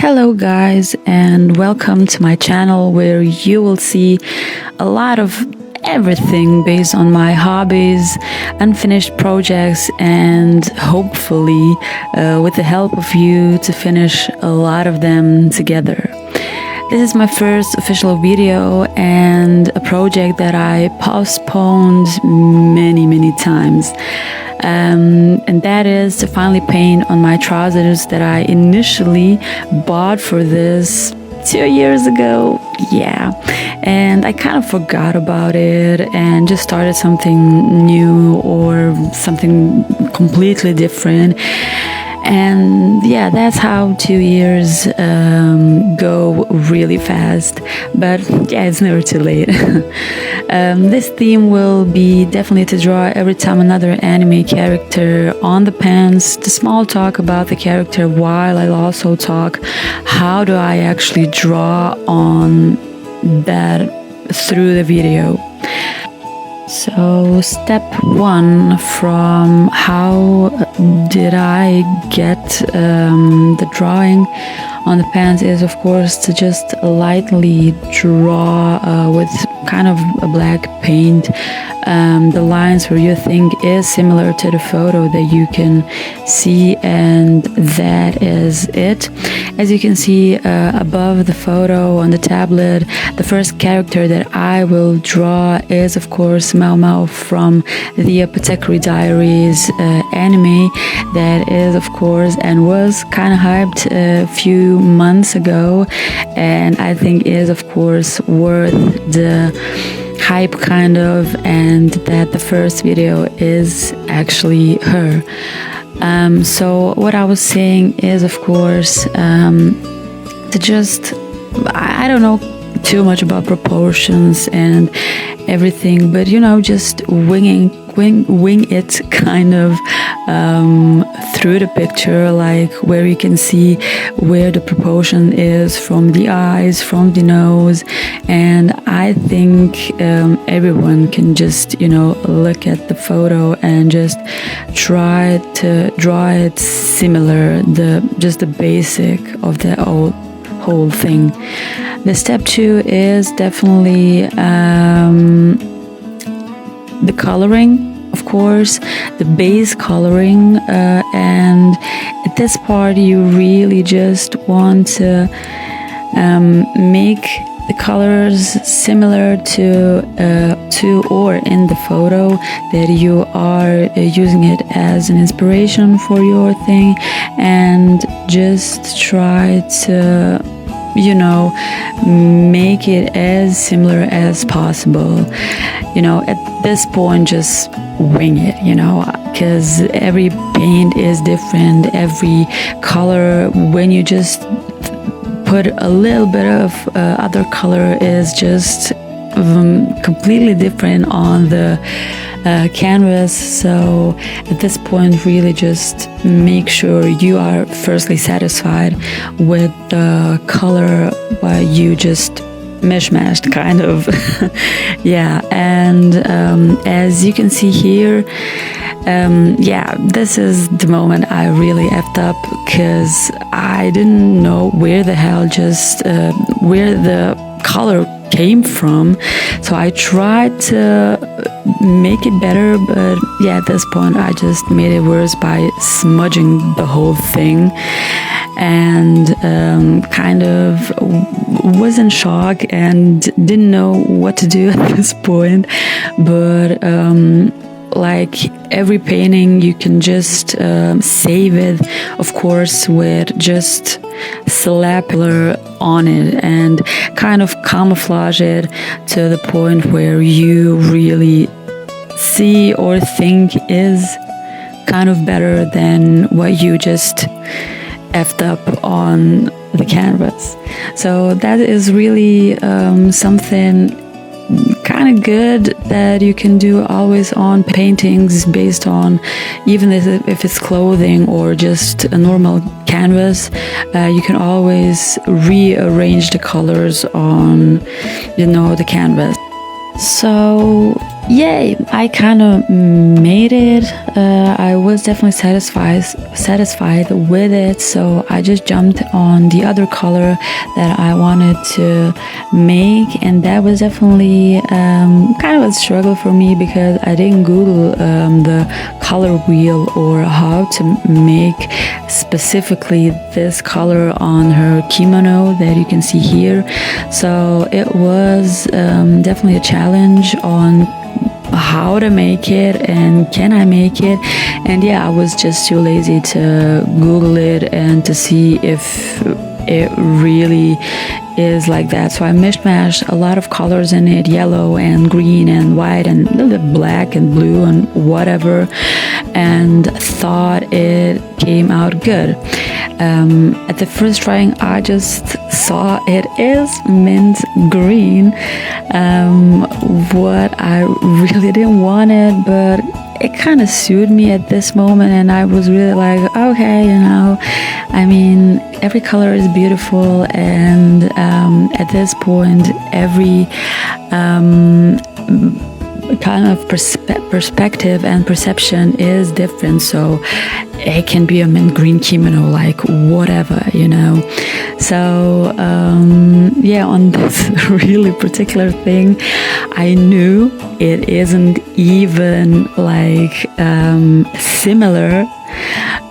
Hello guys, and welcome to my channel where you will see a lot of everything based on my hobbies, unfinished projects, and hopefully with the help of you to finish a lot of them together. This is my first official video and a project that I postponed many times. And that is to finally paint on my trousers that I initially bought for this 2 years ago. Yeah, and I kind of forgot about it and just started something new or something completely different. And yeah, that's how 2 years go really fast. But yeah, it's never too late. This theme will be definitely to draw every time another anime character on the pants, to small talk about the character while I'll also talk how do I actually draw on that through the video. So step one from how did I get the drawing on the pants is of course to just lightly draw with kind of a black paint the lines where you think is similar to the photo that you can see, and that is it. As you can see above the photo on the tablet, the first character that I will draw is of course Maomao from the Apothecary Diaries anime that is of course and was kind of hyped a few months ago, and I think is of course worth the hype kind of, and that the first video is actually her. So what I was saying is of course to just, I don't know too much about proportions and everything, but you know, just wing it kind of through the picture, like where you can see where the proportion is from the eyes, from the nose. And I think everyone can just, you know, look at the photo and just try to draw it similar, just the basic of the whole thing. The step two is definitely the coloring, of course, the base coloring, and at this part you really just want to make the colors similar to or in the photo that you are using it as an inspiration for your thing, and just try to, you know, make it as similar as possible. You know, at this point just wing it, you know, because every paint is different, every color, when you just put a little bit of other color, is just completely different on the canvas. So at this point really just make sure you are firstly satisfied with the color while you just mishmashed kind of. Yeah, and as you can see here, yeah, this is the moment I really effed up, because I didn't know where the hell just where the color came from. So I tried to make it better, but yeah, at this point I just made it worse by smudging the whole thing, and kind of was in shock and didn't know what to do at this point. But like every painting, you can just save it, of course, with just slap color on it and kind of camouflage it to the point where you really see or think is kind of better than what you just effed up on the canvas. So that is really something kind of good that you can do always on paintings, based on even if it's clothing or just a normal canvas. You can always rearrange the colors on, you know, the canvas. So yay, I kind of made it. I was definitely satisfied with it, so I just jumped on the other color that I wanted to make, and that was definitely kind of a struggle for me because I didn't Google the color wheel or how to make specifically this color on her kimono that you can see here. So it was definitely a challenge on how to make it and can I make it. And yeah, I was just too lazy to Google it and to see if it really is like that. So I mishmashed a lot of colors in it, yellow and green and white and a little bit black and blue and whatever, and thought it came out good. At the first trying, I just saw it is mint green, what I really didn't want it, but it kind of suited me at this moment, and I was really like, okay, you know, I mean, every color is beautiful, and at this point, every kind of perspective and perception is different. So it can be a mint green kimono, like whatever, you know. So yeah, on this really particular thing, I knew it isn't even like similar,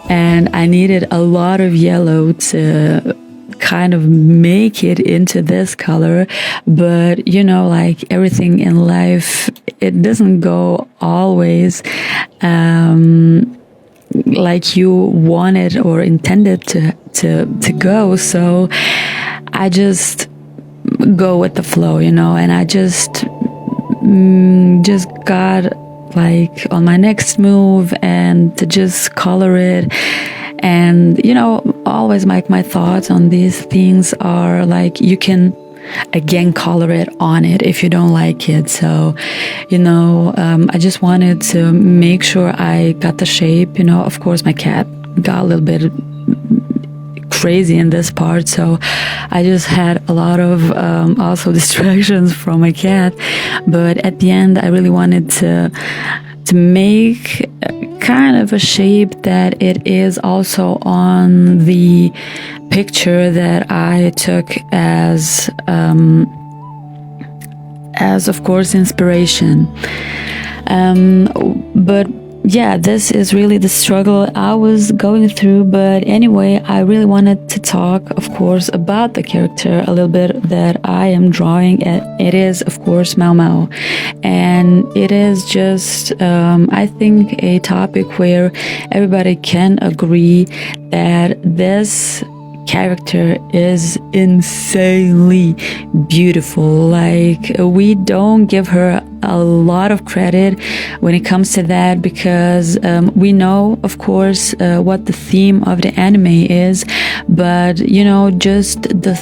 and I needed a lot of yellow to kind of make it into this color. But you know, like everything in life, it doesn't go always like you wanted or intended to go. So I just go with the flow, you know, and I just got like on my next move and to just color it. And you know, always like my thoughts on these things are like, you can again color it on it if you don't like it. So you know, I just wanted to make sure I got the shape. You know, of course my cat got a little bit crazy in this part, so I just had a lot of also distractions from my cat. But at the end, I really wanted to make kind of a shape that it is also on the picture that I took as of course inspiration. But yeah, this is really the struggle I was going through. But anyway, I really wanted to talk, of course, about the character a little bit that I am drawing. It is, of course, Maomao. And it is just, I think, a topic where everybody can agree that this character is insanely beautiful. Like, we don't give her a lot of credit when it comes to that, because we know, of course, what the theme of the anime is, but you know, just the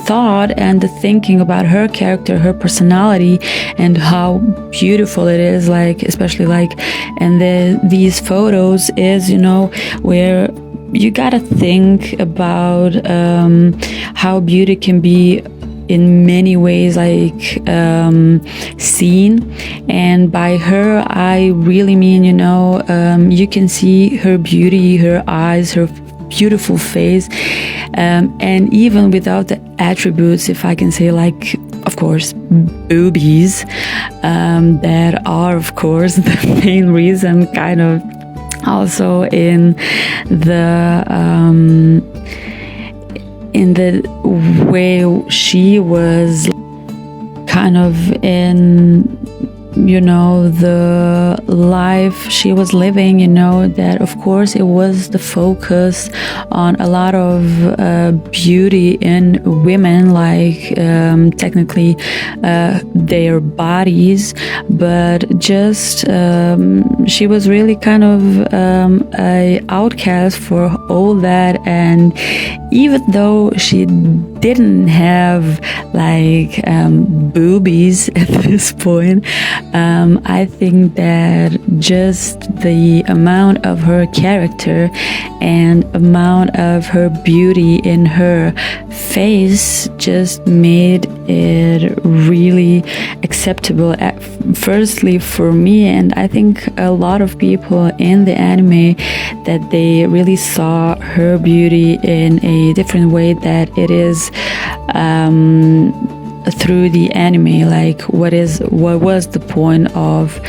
thought and the thinking about her character, her personality, and how beautiful it is, like especially like in these photos, is, you know, where you gotta think about how beauty can be in many ways, like seen. And by her, I really mean, you know, you can see her beauty, her eyes, her beautiful face, and even without the attributes, if I can say, like, of course, boobies, that are, of course, the main reason, kind of also in the way she was kind of in, you know, the life she was living, you know, that of course it was the focus on a lot of beauty in women, like technically their bodies, but just she was really kind of a outcast for all that. And even though she didn't have like boobies at this point, I think that just the amount of her character and amount of her beauty in her face just made it really acceptable firstly for me, and I think a lot of people in the anime, that they really saw her beauty in a different way, that it is through the anime, like what was the point of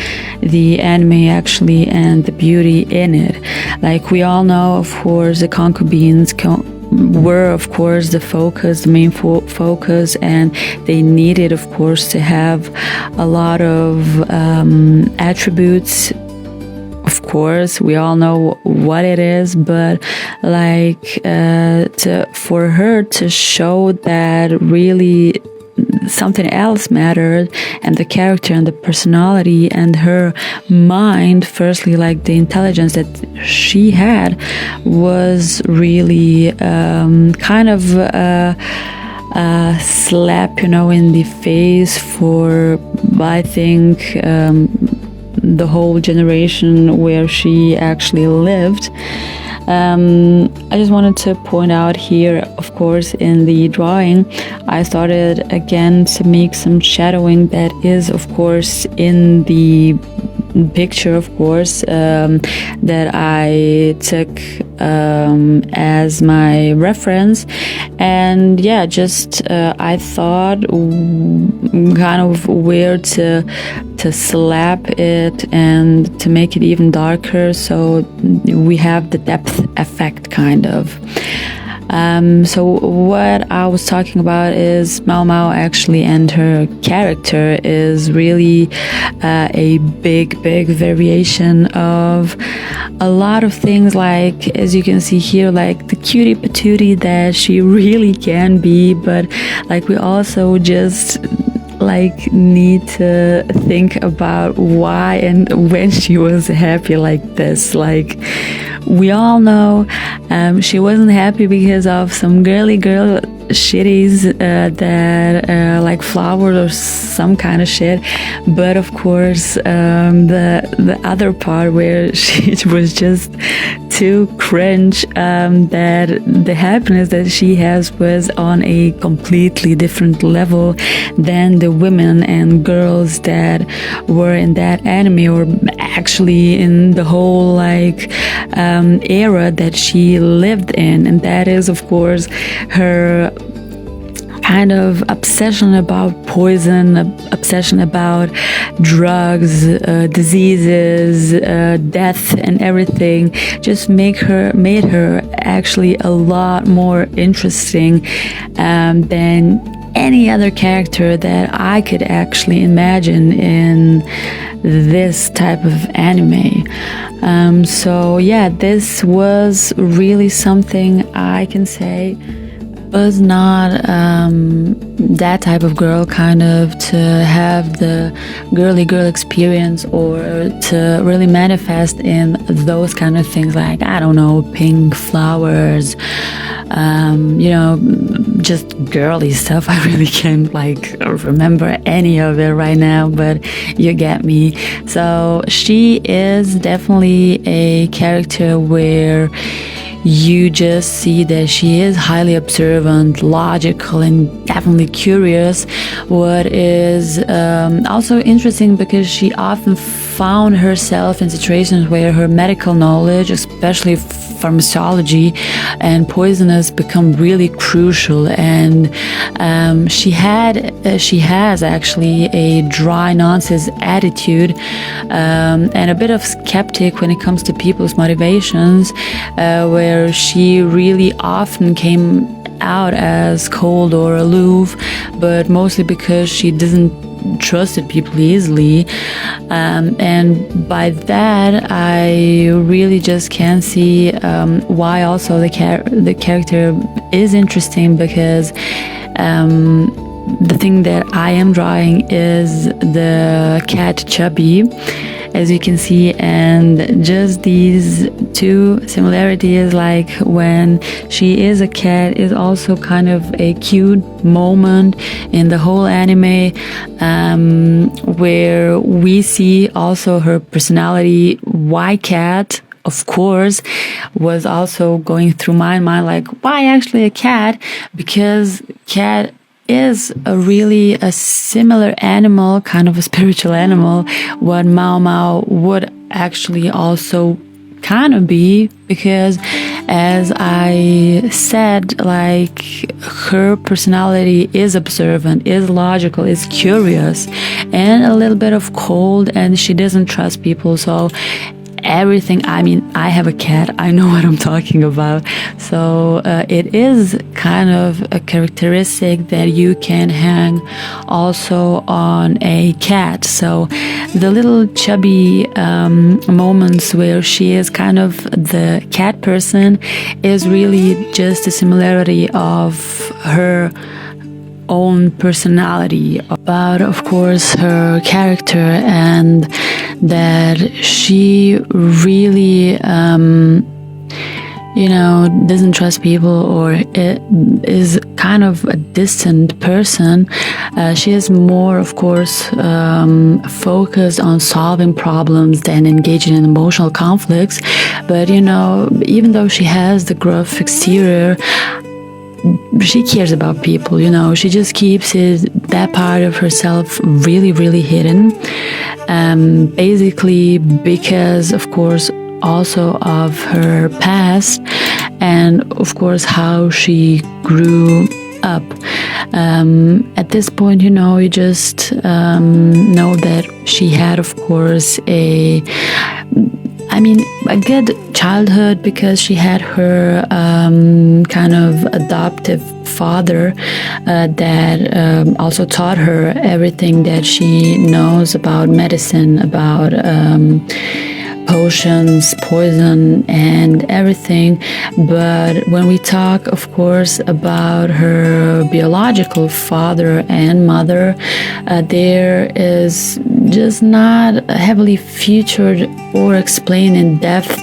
the anime actually, and the beauty in it. Like we all know, of course, the concubines were of course the main focus, and they needed of course to have a lot of attributes. Of course, we all know what it is, but like for her to show that really something else mattered, and the character and the personality and her mind, firstly, like the intelligence that she had, was really kind of a slap, in the face for, I think, the whole generation where she actually lived. I just wanted to point out here, of course, in the drawing, I started again to make some shadowing that is, of course, in the picture, of course, that I took as my reference. And yeah, just I thought kind of where to slap it and to make it even darker, so we have the depth effect kind of. So what I was talking about is Maomao actually, and her character is really a big variation of a lot of things, like as you can see here, like the cutie patootie that she really can be, but like we also just like need to think about why and when she was happy like this. Like we all know she wasn't happy because of some girly girl shitties that like flowers or some kind of shit, but of course the other part where she was just too cringe, that the happiness that she has was on a completely different level than the women and girls that were in that anime, or actually in the whole like era that she lived in. And that is of course her kind of obsession about poison, obsession about drugs, diseases, death, and everything. Just made her actually a lot more interesting than any other character that I could actually imagine in this type of anime. So yeah, this was really something I can say was not that type of girl, kind of to have the girly girl experience, or to really manifest in those kind of things, like, I don't know, pink flowers, just girly stuff. I really can't like remember any of it right now, but you get me. So she is definitely a character where you just see that she is highly observant, logical, and definitely curious. What is also interesting, because she often found herself in situations where her medical knowledge, especially pharmacology and poisonous, become really crucial. And she has actually a dry nonsense attitude, and a bit of skeptic when it comes to people's motivations, where she really often came out as cold or aloof, but mostly because she doesn't trusted people easily, and by that I really just can see why also the character is interesting, because the thing that I am drawing is the cat Chubby, as you can see. And just these two similarities, like when she is a cat, is also kind of a cute moment in the whole anime, where we see also her personality. Why cat? Of course, was also going through my mind, like, why actually a cat? Because cat is a similar animal, kind of a spiritual animal, what Maomao would actually also kind of be, because as I said, like, her personality is observant, is logical, is curious, and a little bit of cold, and she doesn't trust people. So everything, I mean, I have a cat, I know what I'm talking about. So it is kind of a characteristic that you can hang also on a cat. So the little chubby moments where she is kind of the cat person is really just a similarity of her own personality, about, of course, her character, and that she really doesn't trust people, or is kind of a distant person. She is more, of course, focused on solving problems than engaging in emotional conflicts. But even though she has the gruff exterior, she cares about people. She just keeps that part of herself really, really hidden, basically because, of course, also of her past, and of course how she grew up. At this point, you just know that she had, of course, a good childhood, because she had her kind of adoptive father that also taught her everything that she knows about medicine, about potions, poison, and everything. But when we talk, of course, about her biological father and mother, there is just not heavily featured or explained in depth.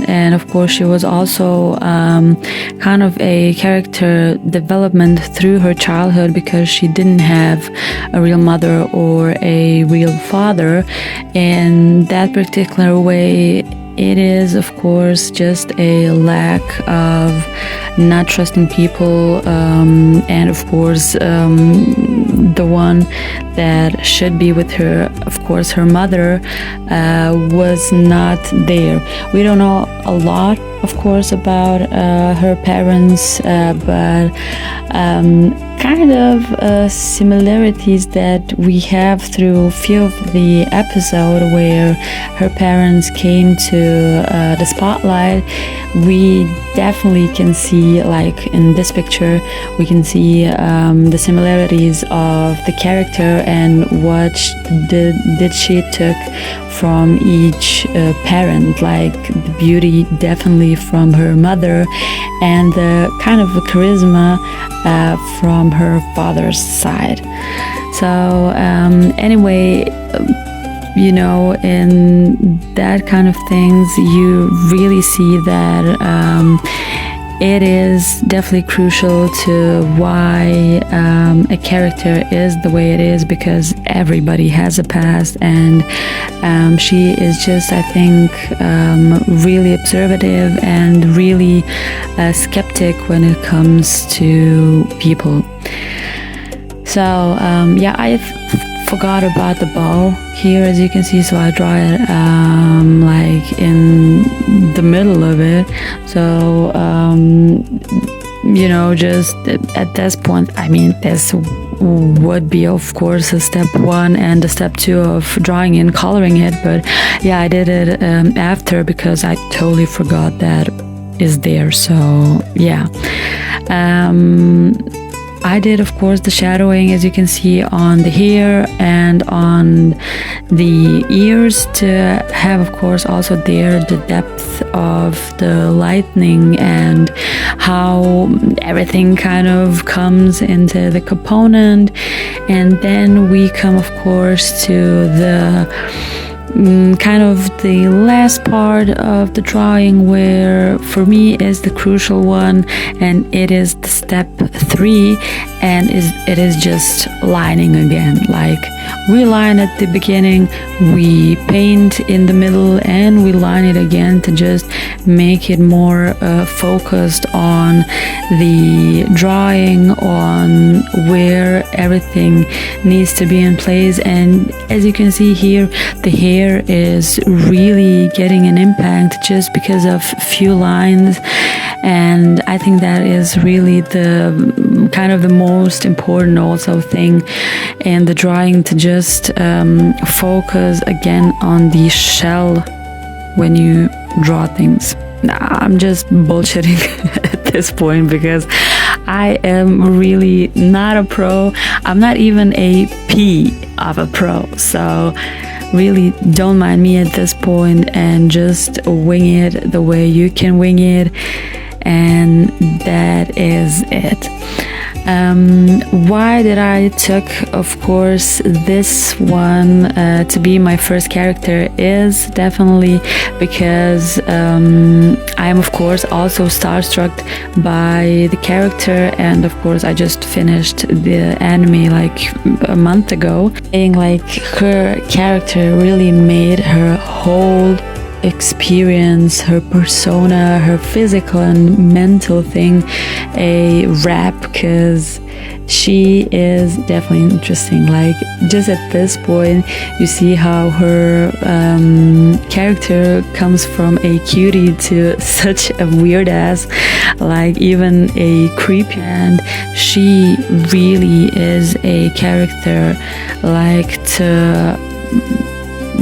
And of course, she was also kind of a character development through her childhood, because she didn't have a real mother or a real father. In that particular way, it is, of course, just a lack of not trusting people, and of course, the one that should be with her, of course, her mother, was not there. We don't know a lot, of course, about her parents, but kind of similarities that we have through a few of the episodes where her parents came to the spotlight. We definitely can see, like in this picture, we can see the similarities of the character and what did she took from each parent, like the beauty definitely from her mother, and the kind of charisma from her father's side. So anyway, in that kind of things, you really see that it is definitely crucial to why a character is the way it is, because everybody has a past, and she is just, I think, really observative and really skeptic when it comes to people. So I forgot about the bow here, as you can see, so I draw it like in the middle of it. So just at this point, I mean, this would be, of course, a step 1 and a step 2 of drawing and coloring it, but yeah, I did it after, because I totally forgot that is there. So yeah, I did, of course, the shadowing, as you can see, on the hair and on the ears, to have, of course, also there the depth of the lightning and how everything kind of comes into the component. And then we come, of course, to the kind of the last part of the drawing, where for me is the crucial one, and it is the step 3, and it is just lining again. Like, we line at the beginning, we paint in the middle, and we line it again to just make it more focused on the drawing, on where everything needs to be in place. And as you can see here, the hair is really getting an impact just because of few lines, and I think that is really the kind of the most important also thing in the drawing, to just focus again on the shell when you draw things. I'm just bullshitting at this point, because I am really not a pro. I'm not even a P of a pro, so really don't mind me at this point, and just wing it the way you can wing it, and that is it. Why did I took, of course, this one to be my first character is definitely because I am, of course, also starstruck by the character, and of course I just finished the anime like a month ago. And like, her character really made her whole experience, her persona, her physical and mental thing a wrap, because she is definitely interesting. Like, just at this point you see how her character comes from a cutie to such a weird ass, like even a creep, and she really is a character like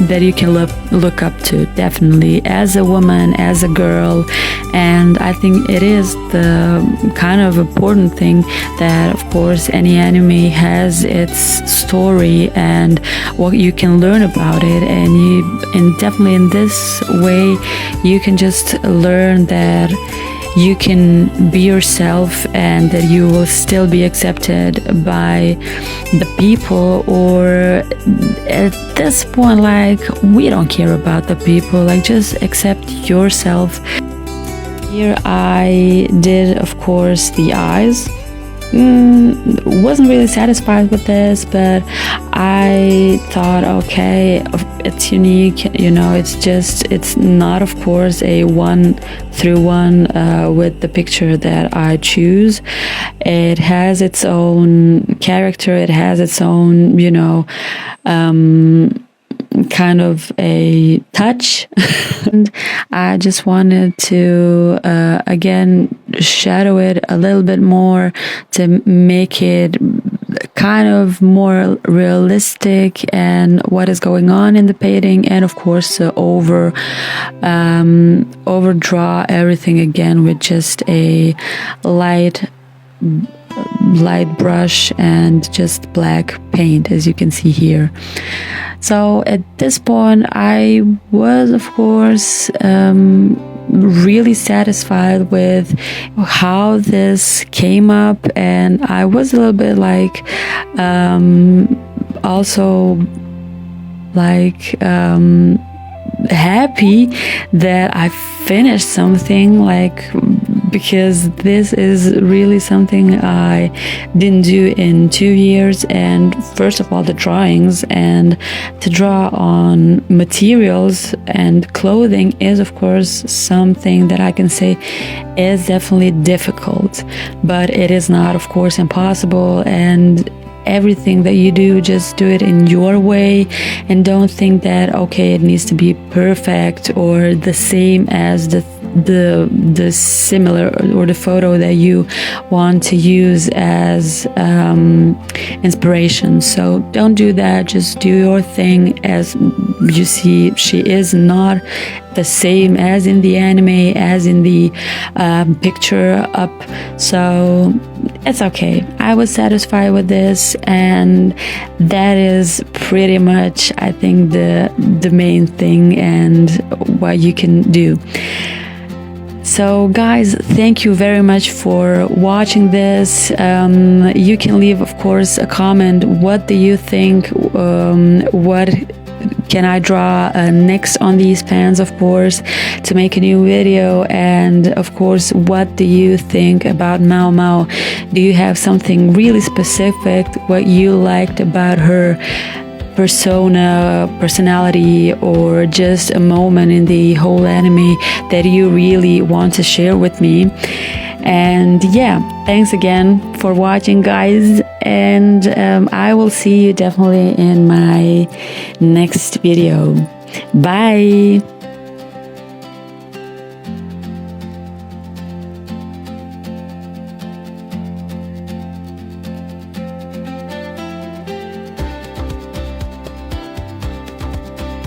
that you can look up to, definitely, as a woman, as a girl. And I think it is the kind of important thing that, of course, any anime has its story and what you can learn about it, and definitely in this way you can just learn that you can be yourself, and that you will still be accepted by the people. Or at this point, like, we don't care about the people, like, just accept yourself. Here I did, of course, the eyes. Wasn't really satisfied with this, but I thought, okay, it's unique, you know, it's not, of course, a 1-through-1 with the picture that I choose. It has its own character, it has its own, you know, kind of a touch. And I just wanted to again shadow it a little bit more to make it kind of more realistic and what is going on in the painting, and of course to overdraw everything again with just a light brush and just black paint, as you can see here. So at this point I was, of course, really satisfied with how this came up, and I was a little bit like also like happy that I finished something, like, because this is really something I didn't do in 2 years. And first of all, the drawings, and to draw on materials and clothing is, of course, something that I can say is definitely difficult, but it is not, of course, impossible. And everything that you do, just do it in your way, and don't think that, okay, it needs to be perfect or the same as the similar or the photo that you want to use as inspiration. So don't do that. Just do your thing. As you see, she is not the same as in the anime, as in the picture up, so it's okay. I was satisfied with this, and that is pretty much, I think, the main thing and what you can do. So guys, thank you very much for watching this. You can leave, of course, a comment. What do you think? What can I draw next on these pans, of course, to make a new video? And of course, what do you think about Maomao? Do you have something really specific, what you liked about her personality, or just a moment in the whole anime that you really want to share with me? And yeah, thanks again for watching, guys, and I will see you definitely in my next video. Bye.